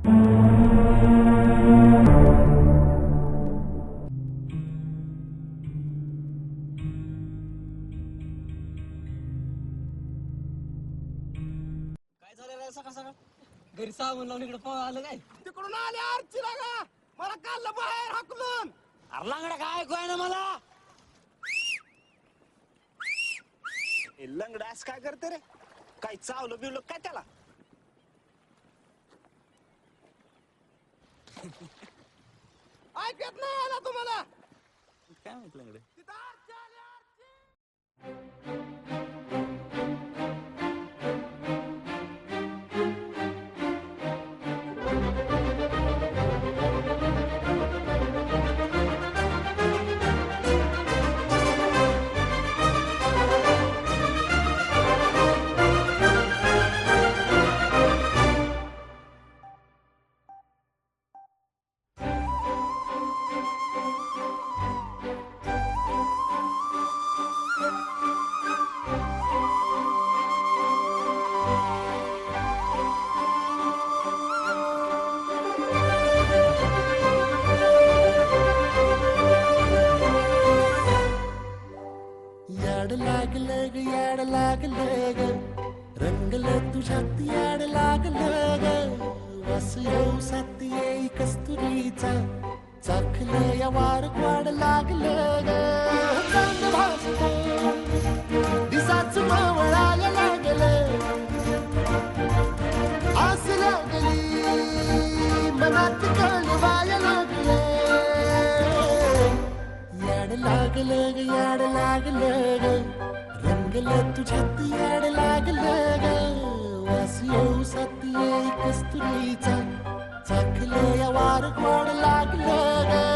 काय झालं रे सकाळ सकाळ घरी साबण लावून इकडे पळ आलं काय तिकडून आले आरची लागा मला काढलं बाहेर हाकलून. अरे लांगडा काय ऐकू आहे ना मला लंगडास काय करते रे काय चावलं बिवलं काय त्याला ऐकत नाही आला तुम्हाला काय माहित लंगडे तिथं आरची आली आरची. याड लागलं ग याड लागलं ग रंगलं तुझ्यात याड लागलं ग वास येऊ साथ येई कस्तुरीचा चाखलं या वार वाड लागलं ग चांद भासलं दिसाच मावळायला लागलं आस लागली मनात कळवायला लागलं याड लागलं ग याड लागलं ग रंगलं तुझ्यात याड लागलं ग वास येऊ साथ येई कस्तुरीचा चाखलं या वार वाड लागलं ग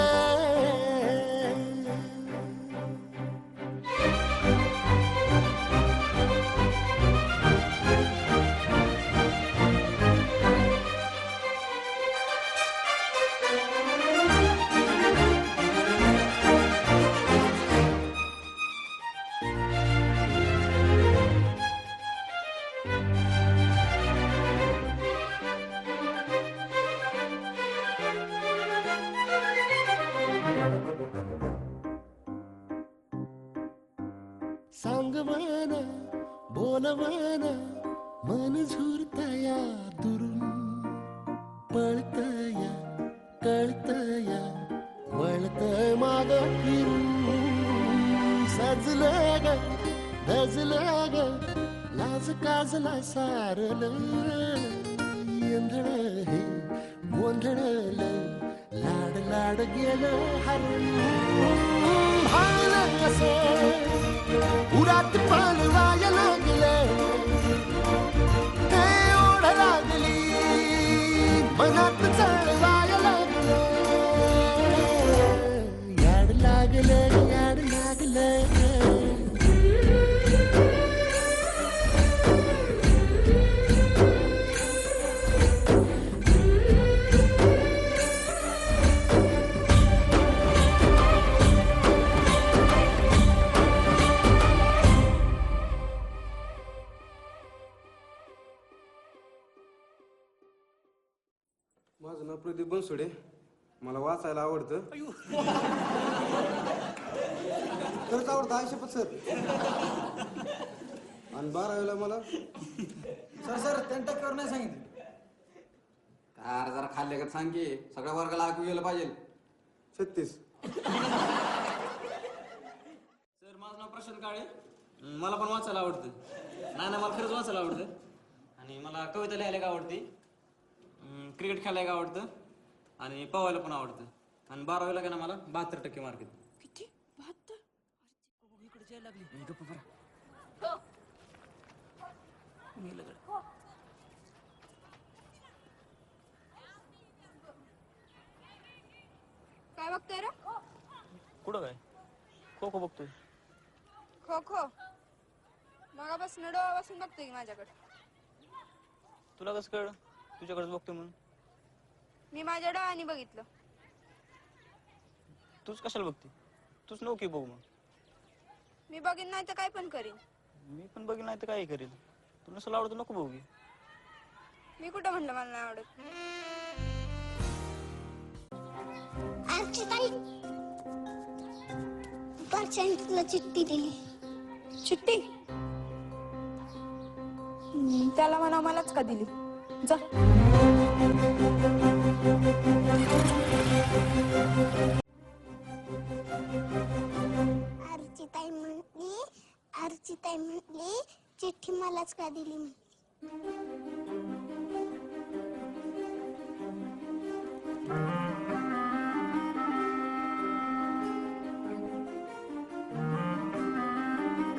सांगवान बोलवान मन झुरतया दुरून पळतया कळतया वळतय माग फिरून सजलं ग धजलं ग लाज काजला सारलं येंधळ हे गोंधळलं लाड लाड गेलं हरून भाळलं कसं उरात पालवाया लागलं ते ओढ लागली मनात चळवाया लागलं याड लागलं याड लागलं माझं नाव प्रदीप बनसोडे मला वाचायला आवडतं खरंच आवडतं आयुष्यपत सर आणि 12वीला मला सर 10 टक्क्यावर नाही सांगितलं अरे जरा खाल्ले का सांग की सगळ्या वर्गाला ऐकू गेलं पाहिजे 36 सर माझं नाव प्रशांत काळे मला पण वाचायला आवडतं नाही मला खरंच वाचायला आवडतं आणि मला कविता लिहायला आवडते क्रिकेट खेळायला आवडतं आणि पवायला पण आवडतं आणि 12वीला काय ना मला 72% मार्क आहेत किती 72 इकडे जायला लागली गप्प बरं काय बघतोय रे कुठं काय खो खो बघतोय खो खो मगापासून डोळ्यापासून बघतोय की माझ्याकडे तुला कसं कळलं तुझ्याकडेच बघतोय म्हणून मी माझ्या डोळ्यांनी बघितलं तूच कशाला बघते तूच नोकी बघू मग मी बघीन नाही तर काय पण करीन मी पण बघीन नाही तर काय करेल तुला नसेल आवडतं नको बघू मी कुठं म्हणलं मला नाही आवडत अर्चिताई परशाने तुला चिठ्ठी दिली. चिठ्ठी त्याला म्हणा मलाच का दिली जा. अर्चिताई म्हटली चिठ्ठी मलाच का दिली म्हणून.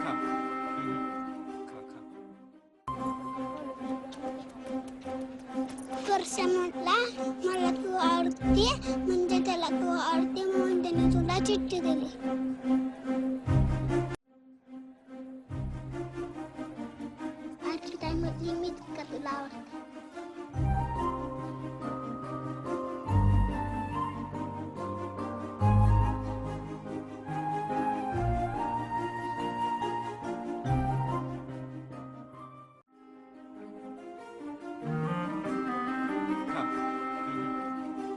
खा. खा खा. परशा म्हटला मला तू आवडते म्हणजे त्याला तू आवडते म्हणून त्याने तुला चिठ्ठी दिली. अर्चिताई म्हटली मीच का तुला आवडते. खा.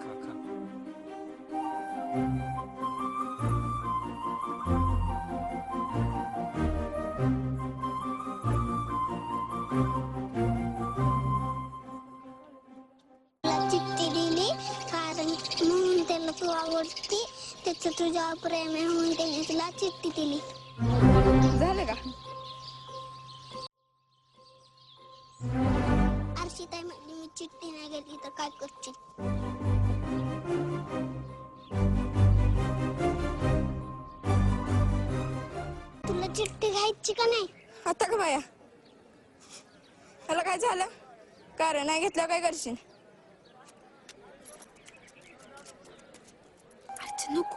खा खा. तुला चिठ्ठी दिली कारण म्हणून त्याला तू आवडती त्याचं तुझ्यावर प्रेम आहे म्हणून त्याने तुला चिठ्ठी दिली. झालं का? अर्चिताई म्हटली मी चिठ्ठी नाही गेली तर काय करशील. तुला चिठ्ठी घ्यायची का नाही. आता का बाया ह्याला काय झालं? कारण नाही घेतलं काय करशील? अच्छा नको